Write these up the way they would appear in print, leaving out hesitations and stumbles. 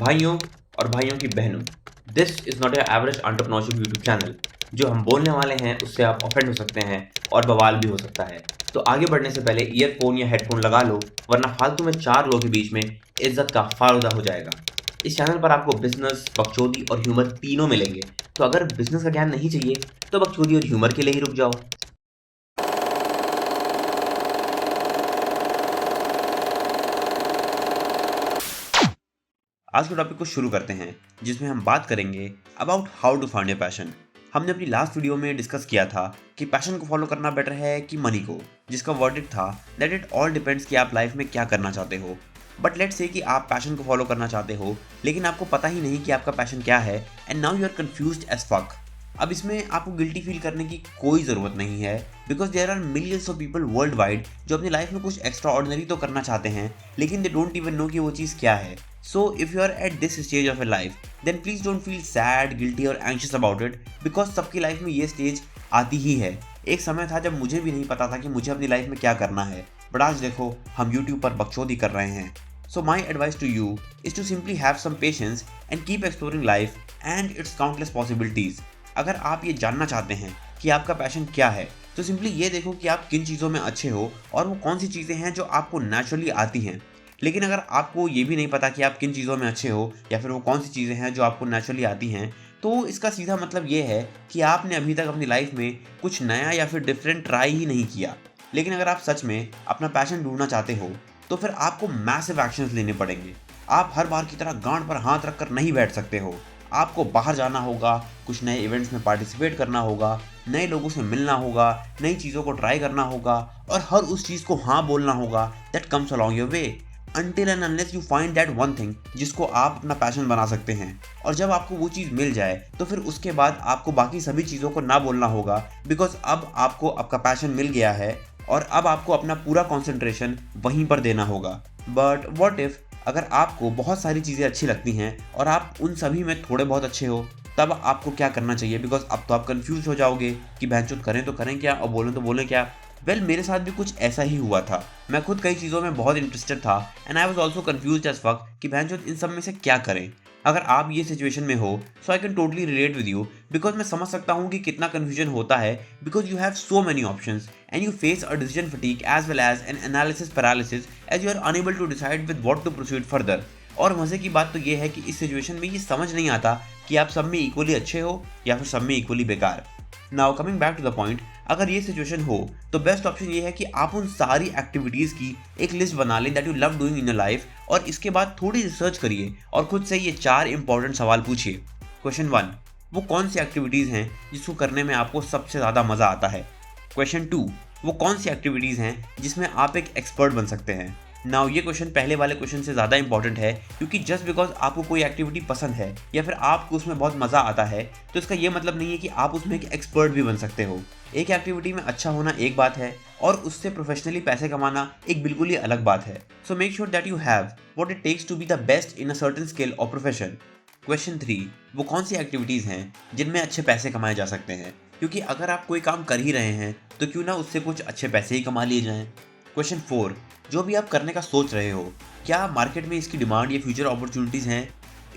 भाइयों और भाइयों की बहनों, this is not a average entrepreneurship YouTube channel. जो हम बोलने वाले हैं उससे आप ऑफेंड हो सकते हैं और बवाल भी हो सकता है। तो आगे बढ़ने से पहले ईयरफोन या हेडफोन लगा लो, वरना फालतू में चार लोगों के बीच में इज्जत का फालूदा हो जाएगा। इस चैनल पर आपको बिजनेस, बकचोदी और ह्यूमर तीनों मिलेंगे। तो अगर बिजनेस का ज्ञान नहीं चाहिए तो बकचोदी और ह्यूमर के लिए ही रुक जाओ। आज के टॉपिक को शुरू करते हैं, जिसमें हम बात करेंगे about how to find your passion. हमने अपनी लास्ट वीडियो में डिस्कस किया था कि पैशन को फॉलो करना बेटर है कि मनी को, जिसका वर्डिक्ट था दैट इट ऑल डिपेंड्स कि आप लाइफ में क्या करना चाहते हो। बट लेट्स से कि आप पैशन को फॉलो करना चाहते हो, लेकिन आपको पता ही नहीं कि आपका पैशन क्या है and now you are confused as fuck. अब इसमें आपको गिल्टी फील करने की कोई ज़रूरत नहीं है, because there are millions of people worldwide जो अपनी लाइफ में कुछ एक्स्ट्रा ऑर्डिनरी तो करना चाहते हैं, लेकिन दे डोंट इवन नो कि वो चीज़ क्या है। So if you are at this stage of your life, then please don't feel sad, guilty or anxious about it, because सबकी लाइफ में ये स्टेज आती ही है। एक समय था जब मुझे भी नहीं पता था कि मुझे अपनी लाइफ में क्या करना है, बट आज देखो हम YouTube पर बकचोदी कर रहे हैं। So my advice to you is to simply have some patience and keep exploring life and its countless possibilities। अगर आप ये जानना चाहते हैं कि आपका पैशन क्या है, तो सिंपली ये देखो कि आप किन चीज़ों में अच्छे हो और वो कौन सी चीज़ें हैं जो आपको नेचुरली आती हैं। लेकिन अगर आपको ये भी नहीं पता कि आप किन चीज़ों में अच्छे हो या फिर वो कौन सी चीज़ें हैं जो आपको नेचुरली आती हैं, तो इसका सीधा मतलब ये है कि आपने अभी तक अपनी लाइफ में कुछ नया या फिर डिफरेंट ट्राई ही नहीं किया। लेकिन अगर आप सच में अपना पैशन ढूंढना चाहते हो, तो फिर आपको मैसिव एक्शंस लेने पड़ेंगे। आप हर बार की तरह गांड पर हाथ रख कर नहीं बैठ सकते हो। आपको बाहर जाना होगा, कुछ नए इवेंट्स में पार्टिसिपेट करना होगा, नए लोगों से मिलना होगा, नई चीज़ों को ट्राई करना होगा और हर उस चीज़ को हाँ बोलना होगा that comes along your way, until and unless you find that one thing जिसको आप अपना पैशन बना सकते हैं। और जब आपको वो चीज़ मिल जाए, तो फिर उसके बाद आपको बाकी सभी चीज़ों को ना बोलना होगा, बिकॉज अब आपको आपका पैशन मिल गया है और अब आपको अपना पूरा कॉन्सेंट्रेशन वहीं पर देना होगा। बट वॉट इफ अगर आपको बहुत सारी चीज़ें अच्छी लगती हैं और आप उन सभी में थोड़े बहुत अच्छे हो, तब आपको क्या करना चाहिए? बिकॉज अब तो आप कंफ्यूज हो जाओगे कि भैंचोद करें तो करें क्या और बोलें तो बोलें क्या। मेरे साथ भी कुछ ऐसा ही हुआ था। मैं खुद कई चीज़ों में बहुत इंटरेस्टेड था and I was also confused as fuck कि भैंचोद इन सब में से क्या करें। अगर आप ये सिचुएशन में हो, so I can totally relate with you, because मैं समझ सकता हूँ कि कितना कन्फ्यूजन होता है, because you have so many options and you face a decision fatigue as well as an analysis paralysis as you are unable to decide with what to proceed further. और मज़े की बात तो ये है कि इस सिचुएशन में ये समझ नहीं आता कि आप सब में इक्वली अच्छे हो या फिर सब में इक्वली बेकार। Now coming back to the point, अगर ये सिचुएशन हो तो बेस्ट ऑप्शन ये है कि आप उन सारी एक्टिविटीज़ की एक लिस्ट बना लें that you love doing in your life, और इसके बाद थोड़ी रिसर्च करिए और खुद से ये चार इंपॉर्टेंट सवाल पूछिए। क्वेश्चन 1, वो कौन सी एक्टिविटीज़ हैं जिसको करने में आपको सबसे ज़्यादा मज़ा आता है? क्वेश्चन 2, वो कौन सी एक्टिविटीज़ हैं जिसमें आप एक एक्सपर्ट बन सकते हैं? नाउ ये क्वेश्चन पहले वाले क्वेश्चन से ज़्यादा इंपॉर्टेंट है, क्योंकि जस्ट बिकॉज आपको कोई एक्टिविटी पसंद है या फिर आपको उसमें बहुत मज़ा आता है, तो इसका ये मतलब नहीं है कि आप उसमें एक एक्सपर्ट भी बन सकते हो। एक एक्टिविटी में अच्छा होना एक बात है और उससे प्रोफेशनली पैसे कमाना एक बिल्कुल ही अलग बात है। So make sure that you have what it takes to be the best in a certain skill और प्रोफेशन। क्वेश्चन 3, वो कौन सी एक्टिविटीज़ हैं जिनमें अच्छे पैसे कमाए जा सकते हैं? क्योंकि अगर आप कोई काम कर ही रहे हैं तो क्यों ना उससे कुछ अच्छे पैसे ही कमा लिए जाएं। क्वेश्चन 4, जो भी आप करने का सोच रहे हो, क्या मार्केट में इसकी डिमांड या फ्यूचर अपॉर्चुनिटीज़ हैं?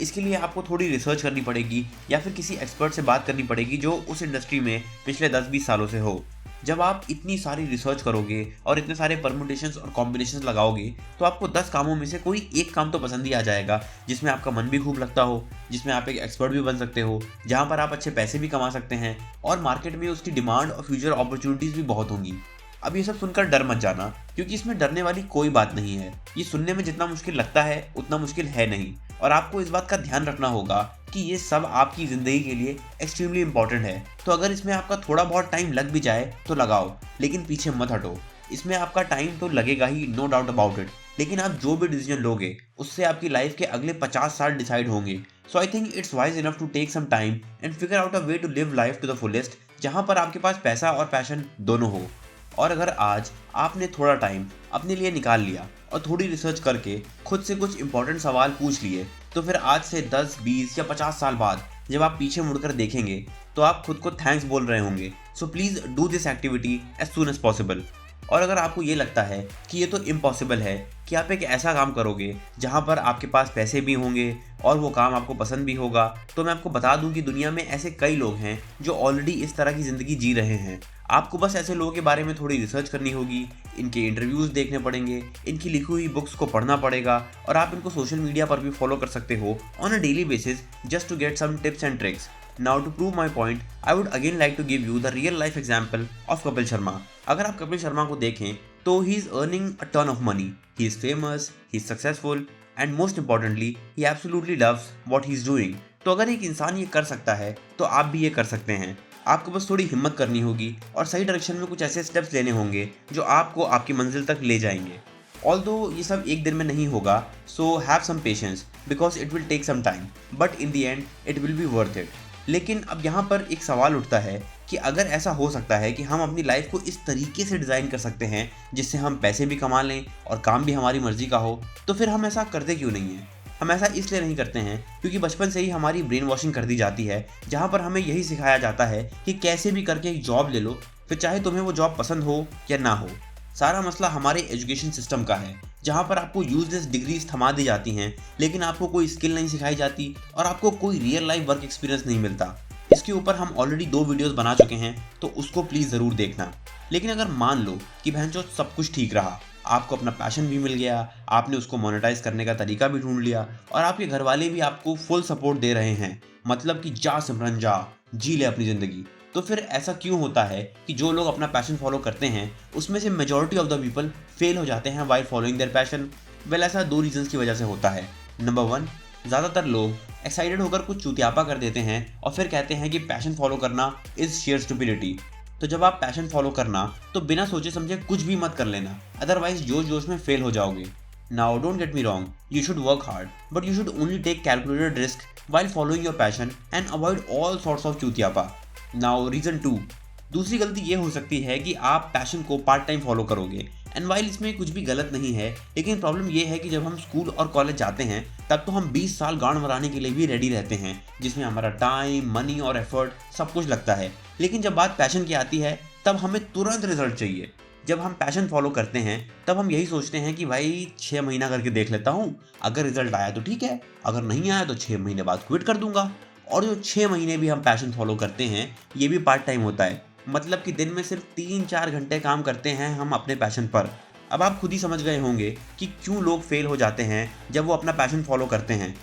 इसके लिए आपको थोड़ी रिसर्च करनी पड़ेगी या फिर किसी एक्सपर्ट से बात करनी पड़ेगी जो उस इंडस्ट्री में पिछले 10-20 सालों से हो। जब आप इतनी सारी रिसर्च करोगे और इतने सारे परमुटेशंस और कॉम्बिनेशंस लगाओगे, तो आपको 10 कामों में से कोई एक काम तो पसंद ही आ जाएगा, जिसमें आपका मन भी खूब लगता हो, जिसमें आप एक एक्सपर्ट भी बन सकते हो, जहाँ पर आप अच्छे पैसे भी कमा सकते हैं और मार्केट में उसकी डिमांड और फ्यूचर अपॉर्चुनिटीज़ भी बहुत होंगी। अब ये सब सुनकर डर मत जाना, क्योंकि इसमें डरने वाली कोई बात नहीं है। ये सुनने में जितना मुश्किल लगता है उतना मुश्किल है नहीं, और आपको इस बात का ध्यान रखना होगा कि ये सब आपकी ज़िंदगी के लिए एक्सट्रीमली इंपॉर्टेंट है। तो अगर इसमें आपका थोड़ा बहुत टाइम लग भी जाए तो लगाओ, लेकिन पीछे मत हटो। इसमें आपका टाइम तो लगेगा ही, नो डाउट अबाउट इट, लेकिन आप जो भी डिसीजन लोगे उससे आपकी लाइफ के अगले 50 साल डिसाइड होंगे। So I think it's wise enough to take some time and figure out a way to live life to the fullest, जहाँ पर आपके पास पैसा और पैशन दोनों हो। और अगर आज आपने थोड़ा टाइम अपने लिए निकाल लिया और थोड़ी रिसर्च करके खुद से कुछ इंपॉर्टेंट सवाल पूछ लिए, तो फिर आज से 10, 20 या 50 साल बाद जब आप पीछे मुड़कर देखेंगे तो आप खुद को थैंक्स बोल रहे होंगे। So please do this activity as soon as possible. और अगर आपको ये लगता है कि ये तो इम्पॉसिबल है, कि आप एक ऐसा काम करोगे जहाँ पर आपके पास पैसे भी होंगे और वो काम आपको पसंद भी होगा। तो मैं आपको बता दूं कि दुनिया में ऐसे कई लोग हैं जो ऑलरेडी इस तरह की ज़िंदगी जी रहे हैं। आपको बस ऐसे लोगों के बारे में थोड़ी रिसर्च करनी होगी, इनके इंटरव्यूज़ देखने पड़ेंगे, इनकी लिखी हुई बुक्स को पढ़ना पड़ेगा और आप इनको सोशल मीडिया पर भी फॉलो कर सकते हो on a daily basis just to get some tips and tricks. Now to prove my point, I would again like to give you the real life example of Kapil Sharma. अगर आप कपिल शर्मा को देखें तो he is earning a ton of money. He is famous, he is successful and most importantly, he absolutely loves what he is doing. तो अगर एक इंसान ये कर सकता है तो आप भी ये कर सकते हैं। आपको बस थोड़ी हिम्मत करनी होगी और सही डायरेक्शन में कुछ ऐसे स्टेप्स लेने होंगे जो आपको आपकी मंजिल तक ले जाएंगे। ऑल्दो ये सब एक दिन में नहीं होगा, so have some patience because it will take some time, but in the end it will be worth it. लेकिन अब यहाँ पर एक सवाल उठता है कि अगर ऐसा हो सकता है कि हम अपनी लाइफ को इस तरीके से डिज़ाइन कर सकते हैं जिससे हम पैसे भी कमा लें और काम भी हमारी मर्जी का हो, तो फिर हम ऐसा करते क्यों नहीं हैं? हम ऐसा इसलिए नहीं करते हैं क्योंकि बचपन से ही हमारी ब्रेन वॉशिंग कर दी जाती है, जहाँ पर हमें यही सिखाया जाता है कि कैसे भी करके एक जॉब ले लो, फिर चाहे तुम्हें वो जॉब पसंद हो या ना हो। सारा मसला हमारे एजुकेशन सिस्टम का है, जहाँ पर आपको यूजलेस डिग्रीज थमा दी जाती हैं लेकिन आपको कोई स्किल नहीं सिखाई जाती और आपको कोई रियल लाइफ वर्क एक्सपीरियंस नहीं मिलता। इसके ऊपर हम ऑलरेडी 2 वीडियोस बना चुके हैं, तो उसको प्लीज़ ज़रूर देखना। लेकिन अगर मान लो कि भैंचोद सब कुछ ठीक रहा, आपको अपना पैशन भी मिल गया, आपने उसको मोनेटाइज करने का तरीका भी ढूंढ लिया और आपके घर वाले भी आपको फुल सपोर्ट दे रहे हैं, मतलब कि जा सिमरन जा, जी ले अपनी ज़िंदगी, तो फिर ऐसा क्यों होता है कि जो लोग अपना पैशन फॉलो करते हैं उसमें से majority of the people fail हो जाते हैं while following their passion? Well, ऐसा 2 रीजंस की वजह से होता है। नंबर 1, ज़्यादातर लोग एक्साइटेड होकर कुछ चूतियापा कर देते हैं और फिर कहते हैं कि पैशन फॉलो करना इज़ शेयर स्टुपिडिटी। तो जब आप पैशन फॉलो करना तो बिना सोचे समझे कुछ भी मत कर लेना, अदरवाइज जोश जोश में फेल हो जाओगे। Now don't get me wrong, you should work hard but you should only take calculated risk while following your passion and avoid all sorts of चूतियापा। नाउ रीज़न 2, दूसरी गलती ये हो सकती है कि आप पैशन को पार्ट टाइम फॉलो करोगे। एंड वाइल इसमें कुछ भी गलत नहीं है, लेकिन प्रॉब्लम ये है कि जब हम स्कूल और कॉलेज जाते हैं तब तो हम 20 साल गांड मराने के लिए भी रेडी रहते हैं, जिसमें हमारा टाइम, मनी और एफर्ट सब कुछ लगता है। लेकिन जब बात पैशन की आती है तब हमें तुरंत रिजल्ट चाहिए। जब हम पैशन फॉलो करते हैं तब हम यही सोचते हैं कि भाई 6 महीना करके देख लेता हूँ, अगर रिजल्ट आया तो ठीक है, अगर नहीं आया तो 6 महीने बाद क्विट कर दूंगा। और जो 6 महीने भी हम पैशन फॉलो करते हैं ये भी पार्ट टाइम होता है, मतलब कि दिन में सिर्फ 3-4 घंटे काम करते हैं हम अपने पैशन पर। अब आप खुद ही समझ गए होंगे कि क्यों लोग फेल हो जाते हैं जब वो अपना पैशन फॉलो करते हैं।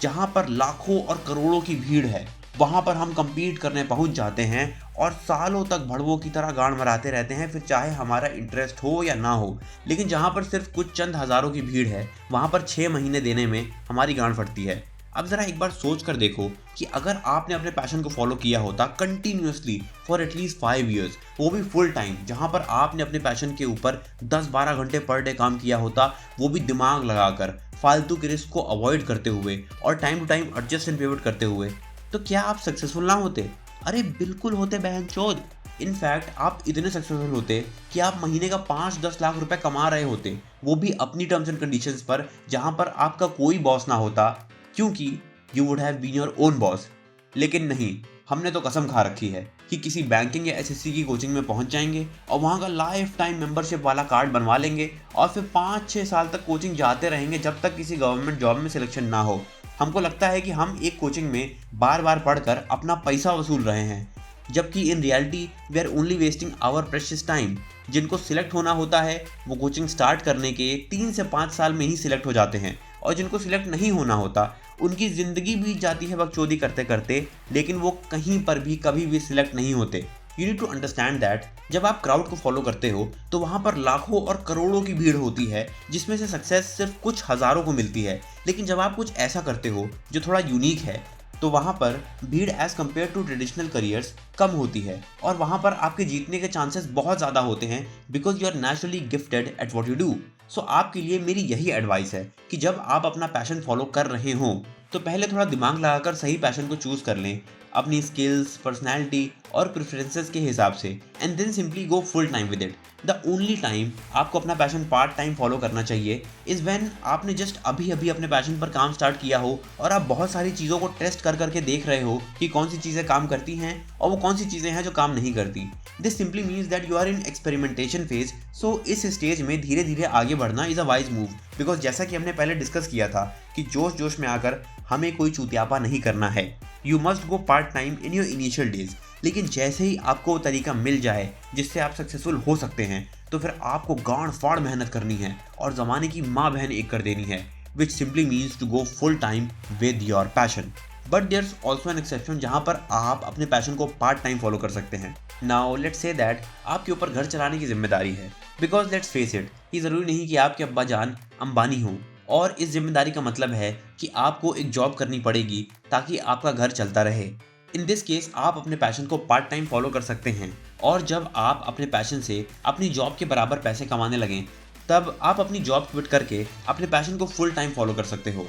जहाँ पर लाखों और करोड़ों की भीड़ है वहाँ पर हम compete करने पहुँच जाते हैं और सालों तक भड़वों की तरह गांड मराते रहते हैं, फिर चाहे हमारा इंटरेस्ट हो या ना हो। लेकिन जहाँ पर सिर्फ कुछ चंद हज़ारों की भीड़ है वहाँ पर 6 महीने देने में हमारी गांड फटती है। अब ज़रा एक बार सोच कर देखो कि अगर आपने अपने पैशन को फॉलो किया होता कंटिन्यूसली फॉर एटलीस्ट 5 ईयर्स, वो भी फुल टाइम, जहाँ पर आपने अपने पैशन के ऊपर 10-12 घंटे पर डे काम किया होता, वो भी दिमाग लगाकर, फालतू के रिस्क को अवॉइड करते हुए और time to time adjust and pivot करते हुए, तो क्या आप सक्सेसफुल ना होते? अरे बिल्कुल होते बहनचोद। इनफैक्ट आप इतने सक्सेसफुल होते कि आप महीने का 5-10 लाख रुपए कमा रहे होते, वो भी अपनी टर्म्स एंड कंडीशंस पर, जहाँ पर आपका कोई बॉस ना होता, क्योंकि you would have been your own boss. लेकिन नहीं, हमने तो कसम खा रखी है कि किसी बैंकिंग या एसएससी की कोचिंग में पहुंच जाएंगे और वहां का लाइफ टाइम मेंबरशिप वाला कार्ड बनवा लेंगे और फिर 5-6 साल तक कोचिंग जाते रहेंगे जब तक किसी गवर्नमेंट जॉब में सिलेक्शन ना हो। हमको लगता है कि हम एक कोचिंग में बार बार पढ़कर अपना पैसा वसूल रहे हैं, जबकि in reality we are only wasting our precious time. जिनको सिलेक्ट होना होता है वो कोचिंग स्टार्ट करने के 3 से 5 साल में ही सिलेक्ट हो जाते हैं, और जिनको सिलेक्ट नहीं होना होता उनकी ज़िंदगी बीत जाती है बकचोदी करते करते, लेकिन वो कहीं पर भी कभी भी सिलेक्ट नहीं होते। You need to understand that जब आप क्राउड को फॉलो करते हो तो वहाँ पर लाखों और करोड़ों की भीड़ होती है, जिसमें से सक्सेस सिर्फ कुछ हज़ारों को मिलती है। लेकिन जब आप कुछ ऐसा करते हो जो थोड़ा यूनिक है तो वहाँ पर भीड़ as compare to traditional careers कम होती है और वहाँ पर आपके जीतने के चांसेस बहुत ज़्यादा होते हैं, because you are naturally gifted at what you do. So आपके लिए मेरी यही एडवाइस है कि जब आप अपना पैशन फॉलो कर रहे हों तो पहले थोड़ा दिमाग लगाकर सही पैशन को चूज़ कर लें, अपनी स्किल्स, पर्सनैलिटी और प्रेफरेंसेस के हिसाब से and then simply go full time with it. The only time आपको अपना पैशन पार्ट टाइम फॉलो करना चाहिए इज़ व्हेन आपने जस्ट अभी अभी अपने पैशन पर काम स्टार्ट किया हो और आप बहुत सारी चीज़ों को टेस्ट कर करके देख रहे हो कि कौन सी चीज़ें काम करती हैं और वो कौन सी चीज़ें हैं जो काम नहीं करती। This simply means that you are in experimentation phase. So इस स्टेज में धीरे धीरे आगे बढ़ना is a wise move, because जैसा कि हमने पहले डिस्कस किया था कि जोश जोश में आकर हमें कोई चूतियापा नहीं करना है। You must go part time in your initial days, लेकिन जैसे ही आपको वो तरीका मिल जाए जिससे आप सक्सेसफुल हो सकते हैं तो फिर आपको गांड फाड़ मेहनत करनी है और ज़माने की माँ बहन एक कर देनी है, which simply means to go full time with your passion. But there's also an exception जहाँ पर आप अपने पैशन को पार्ट टाइम फॉलो कर सकते हैं। नाउ लेट्स से दैट आपके ऊपर घर चलाने की जिम्मेदारी है, बिकॉज लेट्स फेस इट, ये ज़रूरी नहीं कि आपके अब्बा जान अंबानी हों, और इस जिम्मेदारी का मतलब है कि आपको एक जॉब करनी पड़ेगी ताकि आपका घर चलता रहे। इन दिस केस आप अपने पैशन को पार्ट टाइम फॉलो कर सकते हैं, और जब आप अपने पैशन से अपनी जॉब के बराबर पैसे कमाने लगें तब आप अपनी जॉब क्विट करके अपने पैशन को फुल टाइम फॉलो कर सकते हो।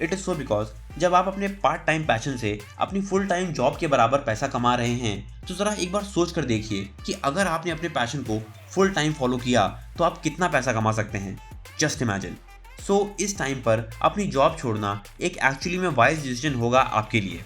इट इज़ सो बिकॉज जब आप अपने पार्ट टाइम पैशन से अपनी फुल टाइम जॉब के बराबर पैसा कमा रहे हैं तो ज़रा एक बार सोच कर देखिए कि अगर आपने अपने पैशन को फुल टाइम फॉलो किया तो आप कितना पैसा कमा सकते हैं। Just imagine. सो इस टाइम पर अपनी जॉब छोड़ना एक एक्चुअली में वाइज डिसीजन होगा आपके लिए।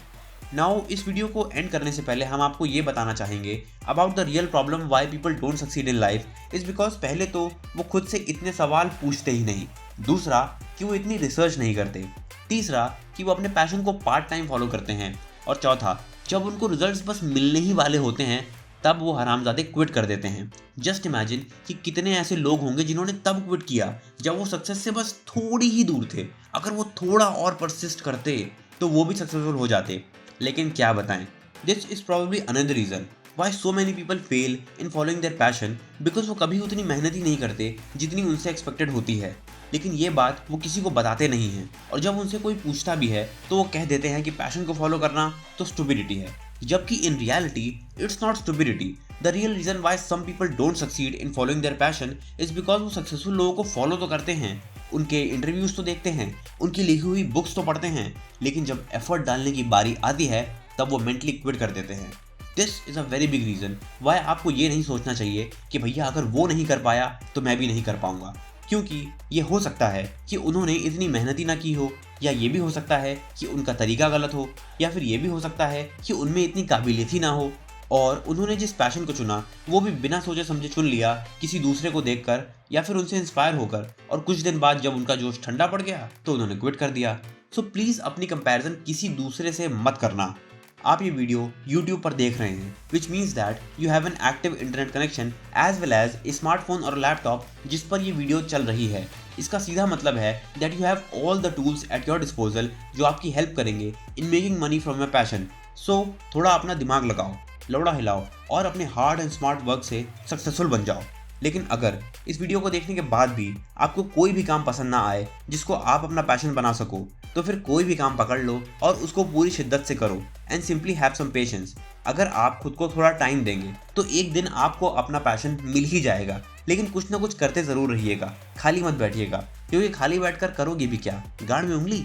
नाउ इस वीडियो को एंड करने से पहले हम आपको ये बताना चाहेंगे about the real problem why people don't succeed in life is because पहले तो वो खुद से इतने सवाल पूछते ही नहीं, दूसरा कि वो इतनी रिसर्च नहीं करते, तीसरा कि वो अपने पैशन को पार्ट टाइम फॉलो करते हैं, और चौथा जब उनको रिजल्ट्स बस मिलने ही वाले होते हैं तब वो हरामजादे क्विट कर देते हैं। जस्ट इमेजिन कि कितने ऐसे लोग होंगे जिन्होंने तब क्विट किया जब वो सक्सेस से बस थोड़ी ही दूर थे। अगर वो थोड़ा और परसिस्ट करते तो वो भी सक्सेसफुल हो जाते। लेकिन क्या बताएं, this is probably another reason why so many people fail in following their passion, because वो कभी उतनी मेहनत ही नहीं करते जितनी उनसे एक्सपेक्टेड होती है। लेकिन ये बात वो किसी को बताते नहीं हैं, और जब उनसे कोई पूछता भी है तो वो कह देते हैं कि पैशन को फॉलो करना तो स्टुपिडिटी है, जबकि in reality it's not stupidity. The real reason why some people don't succeed in following their passion is because वो सक्सेसफुल लोगों को फॉलो तो करते हैं, उनके इंटरव्यूज तो देखते हैं, उनकी लिखी हुई बुक्स तो पढ़ते हैं, लेकिन जब एफर्ट डालने की बारी आती है तब वो मेंटली क्विट कर देते हैं। This is a very big reason why आपको ये नहीं सोचना चाहिए कि भैया अगर वो नहीं कर पाया तो मैं भी नहीं कर पाऊंगा, क्योंकि ये हो सकता है कि उन्होंने इतनी मेहनत ही ना की हो, या ये भी हो सकता है कि उनका तरीका गलत हो, या फिर ये भी हो सकता है कि उनमें इतनी काबिलियत ही ना हो, और उन्होंने जिस पैशन को चुना वो भी बिना सोचे समझे चुन लिया किसी दूसरे को देखकर या फिर उनसे इंस्पायर होकर, और कुछ दिन बाद जब उनका जोश ठंडा पड़ गया तो उन्होंने क्विट कर दिया। सो प्लीज़ अपनी कंपैरिजन किसी दूसरे से मत करना। आप ये वीडियो YouTube पर देख रहे हैं, which means that you have an active internet connection as well as a smartphone और लैपटॉप जिस पर ये वीडियो चल रही है। इसका सीधा मतलब है that you have all the tools at your disposal जो आपकी हेल्प करेंगे in making money from your passion. So थोड़ा अपना दिमाग लगाओ, लौड़ा हिलाओ और अपने हार्ड एंड स्मार्ट वर्क से सक्सेसफुल बन जाओ। लेकिन अगर इस वीडियो को देखने के बाद भी आपको कोई भी काम पसंद ना आए जिसको आप अपना पैशन बना सको, तो फिर कोई भी काम पकड़ लो और उसको पूरी शिद्दत से करो and simply have some patience. अगर आप खुद को थोड़ा टाइम देंगे तो एक दिन आपको अपना पैशन मिल ही जाएगा, लेकिन कुछ ना कुछ करते ज़रूर रहिएगा, खाली मत बैठिएगा, क्योंकि खाली बैठकर करोगे भी क्या, गांड में उंगली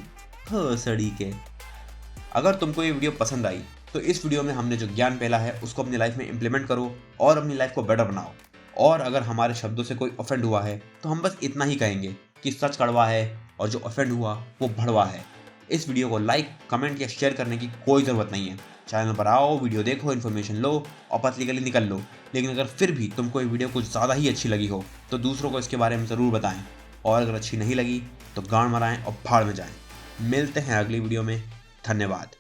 हो सड़ी के। अगर तुमको ये वीडियो पसंद आई तो इस वीडियो में हमने जो ज्ञान फैला है उसको अपनी लाइफ में इम्प्लीमेंट करो और अपनी लाइफ को बेटर बनाओ। और अगर हमारे शब्दों से कोई ऑफेंड हुआ है तो हम बस इतना ही कहेंगे कि सच कड़वा है और जो ऑफेंड हुआ वो भड़वा है। इस वीडियो को लाइक, कमेंट या शेयर करने की कोई ज़रूरत नहीं है। चैनल पर आओ, वीडियो देखो, इन्फॉर्मेशन लो और पतली गली निकल लो। लेकिन अगर फिर भी तुमको ये वीडियो कुछ ज़्यादा ही अच्छी लगी हो तो दूसरों को इसके बारे में ज़रूर बताएं, और अगर अच्छी नहीं लगी तो गांड मराएं और भाड़ में जाएं। मिलते हैं अगली वीडियो में। धन्यवाद।